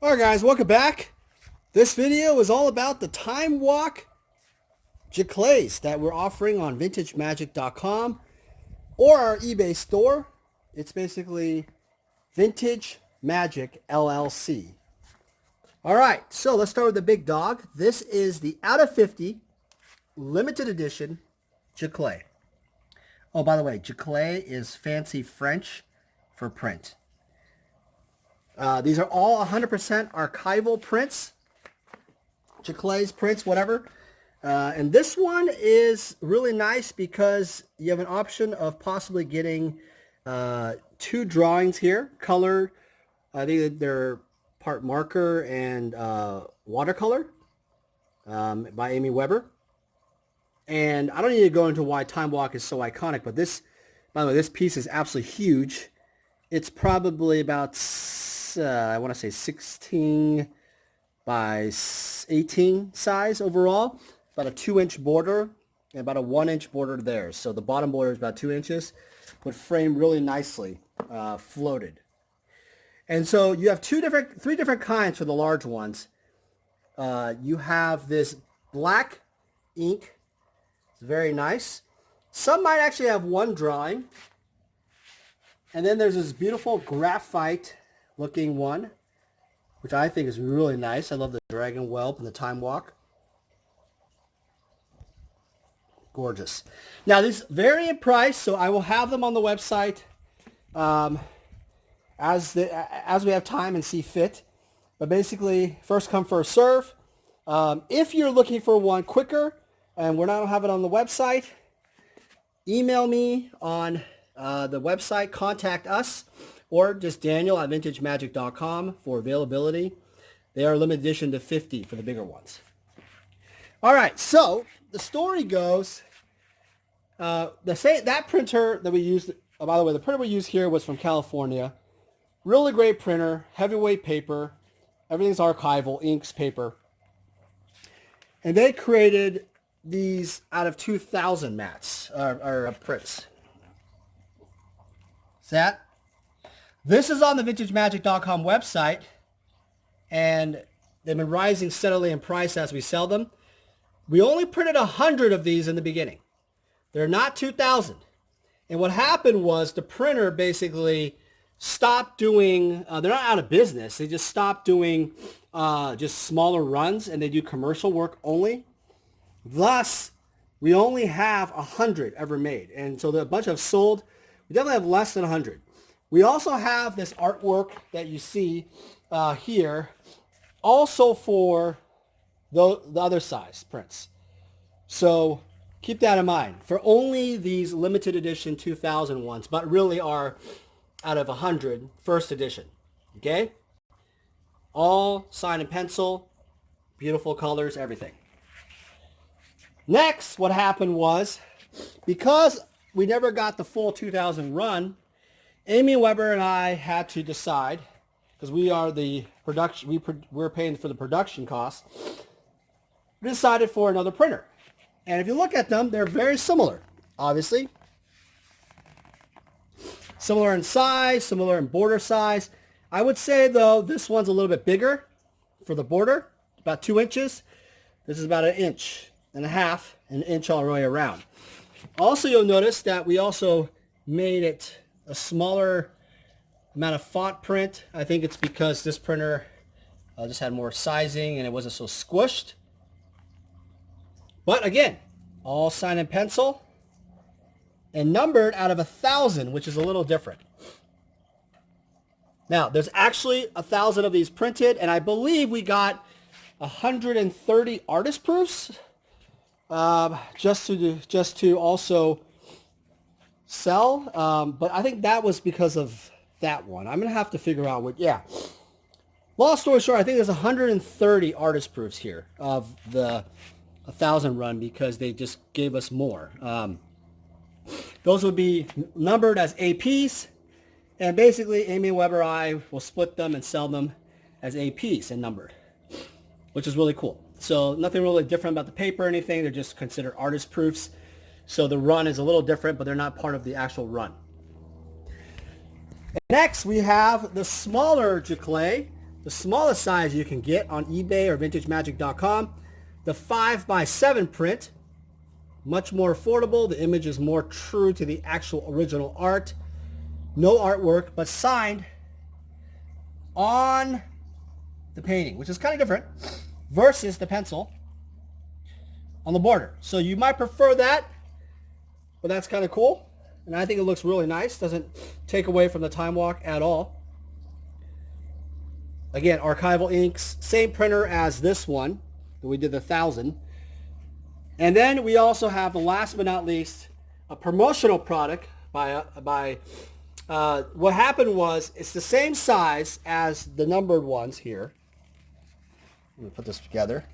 Alright guys, welcome back. This video is all about the Time Walk Giclées that we're offering on vintagemagic.com or our eBay store. It's basically Vintage Magic LLC. Alright, so let's start with the big dog. This is the out of 50 limited edition Giclées. Oh, by the way, Giclées is fancy French for print. These are all 100% archival prints, Giclées prints, whatever. And this one is really nice because you have an option of possibly getting two drawings here, colored. I think they're part marker and watercolor by Amy Weber. And I don't need to go into why Time Walk is so iconic, but this, by the way, this piece is absolutely huge. It's probably about I want to say 16 by 18 size overall, about a 2-inch border and about a 1-inch border there. So the bottom border is about 2 inches, but framed really nicely, floated. And so you have three different kinds for the large ones. You have this black ink. It's very nice. Some might actually have one drawing. And then there's this beautiful graphite looking one, which I think is really nice. I love the dragon whelp and the Time Walk. Gorgeous. Now these vary in price, so I will have them on the website as we have time and see fit. But basically, first come, first serve. If you're looking for one quicker and we're not have it on the website, email me on the website, contact us, or just Daniel at vintagemagic.com for availability. They are limited edition to 50 for the bigger ones. All right, so the story goes, that printer that we used, by the way, the printer we used here was from California. Really great printer, heavyweight paper. Everything's archival, inks, paper. And they created these out of 2,000 mats, or prints. See that? This is on the vintagemagic.com website, and they've been rising steadily in price as we sell them. We only printed 100 of these in the beginning. They're not 2,000. And what happened was the printer basically stopped doing, they're not out of business, they just stopped doing just smaller runs, and they do commercial work only. Thus, we only have 100 ever made. And so a bunch have sold. We definitely have less than 100. We also have this artwork that you see here, also for the other size prints. So keep that in mind. For only these limited edition 2000 ones, but really are out of 100 first edition. Okay? All sign and pencil, beautiful colors, everything. Next, what happened was, because we never got the full 2000 run, Amy Weber and I had to decide, because we are the production, we're paying for the production costs, we decided for another printer. And if you look at them, they're very similar, obviously. Similar in size, similar in border size. I would say, though, this one's a little bit bigger for the border, about 2 inches. This is about 1.5 inches, an inch all the way around. Also, you'll notice that we also made it a smaller amount of font print. I think it's because this printer just had more sizing and it wasn't so squished. But again, all sign and pencil and numbered out of 1,000, which is a little different. Now, there's actually 1,000 of these printed, and I believe we got 130 artist proofs just to also sell, but I think that was because of that one. I'm gonna have to figure out what. Yeah. Long story short, I think there's 130 artist proofs here of the 1,000 run because they just gave us more. Those would be numbered as APs, and basically Amy Weber and I will split them and sell them as APs and numbered, which is really cool. So nothing really different about the paper or anything. They're just considered artist proofs. So the run is a little different, but they're not part of the actual run. Next, we have the smaller Giclées. the smallest size you can get on eBay or VintageMagic.com. The 5x7 print, much more affordable. The image is more true to the actual original art. No artwork, but signed on the painting, which is kind of different, versus the pencil on the border. So you might prefer that, but that's kind of cool. And I think it looks really nice. Doesn't take away from the Time Walk at all. Again, archival inks, same printer as this one. We did the 1,000. And then we also have, the last but not least, a promotional product by what happened was, it's the same size as the numbered ones here. Let me put this together.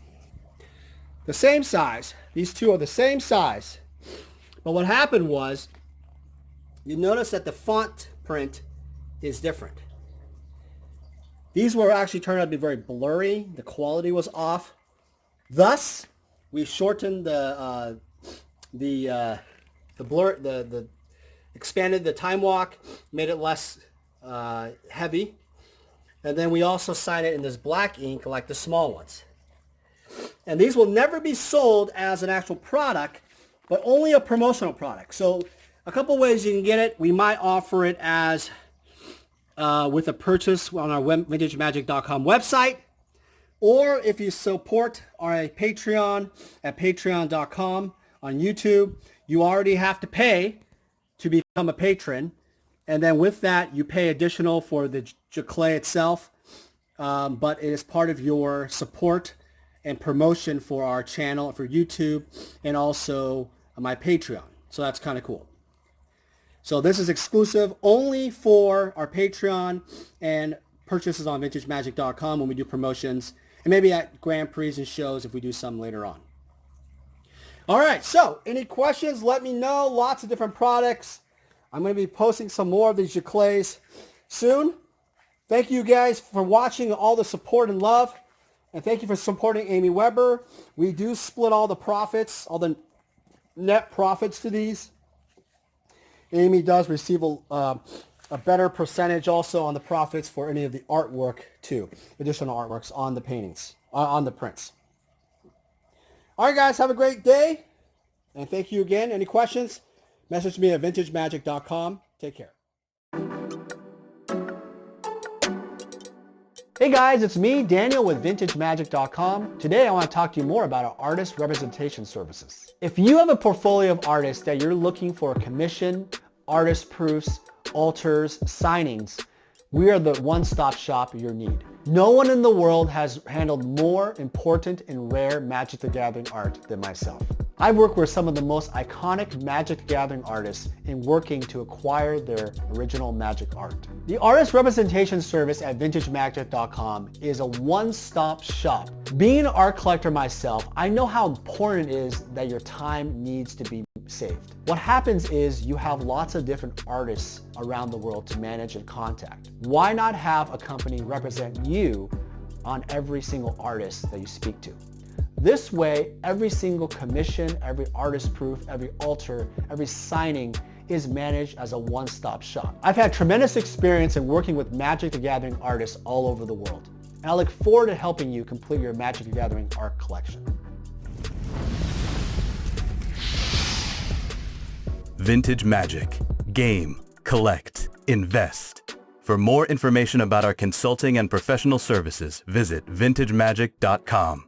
The same size. These two are the same size. But what happened was, you notice that the font print is different. These were actually turned out to be very blurry. The quality was off. Thus, we shortened the expanded the Time Walk, made it less heavy. And then we also signed it in this black ink like the small ones. And these will never be sold as an actual product, but only a promotional product. So a couple ways you can get it. We might offer it as with a purchase on our VintageMagic.com website. Or if you support our Patreon at patreon.com on YouTube, you already have to pay to become a patron. And then with that, you pay additional for the Giclée itself. But it is part of your support and promotion for our channel, for YouTube, and also my Patreon. So that's kind of cool. So this is exclusive only for our Patreon and purchases on VintageMagic.com when we do promotions, and maybe at Grand Prix and shows if we do some later on. All right, so any questions, let me know. Lots of different products. I'm going to be posting some more of these Giclées soon. Thank you guys for watching, all the support and love. And thank you for supporting Amy Weber. We do split all the profits, all the net profits to these. Amy does receive a better percentage also on the profits for any of the artwork too, additional artworks on the paintings, on the prints. All right, guys, have a great day. And thank you again. Any questions? Message me at VintageMagic.com. Take care. Hey guys, it's me, Daniel with VintageMagic.com. Today I want to talk to you more about our artist representation services. If you have a portfolio of artists that you're looking for a commission, artist proofs, alters, signings, we are the one-stop shop you need. No one in the world has handled more important and rare Magic the Gathering art than myself. I work with some of the most iconic Magic the Gathering artists in working to acquire their original Magic art. The artist representation service at VintageMagic.com is a one-stop shop. Being an art collector myself, I know how important it is that your time needs to be saved. What happens is you have lots of different artists around the world to manage and contact. Why not have a company represent you on every single artist that you speak to? This way, every single commission, every artist proof, every alter, every signing is managed as a one-stop shop. I've had tremendous experience in working with Magic the Gathering artists all over the world, and I look forward to helping you complete your Magic the Gathering art collection. Vintage Magic. Game, collect, invest. For more information about our consulting and professional services, visit VintageMagic.com.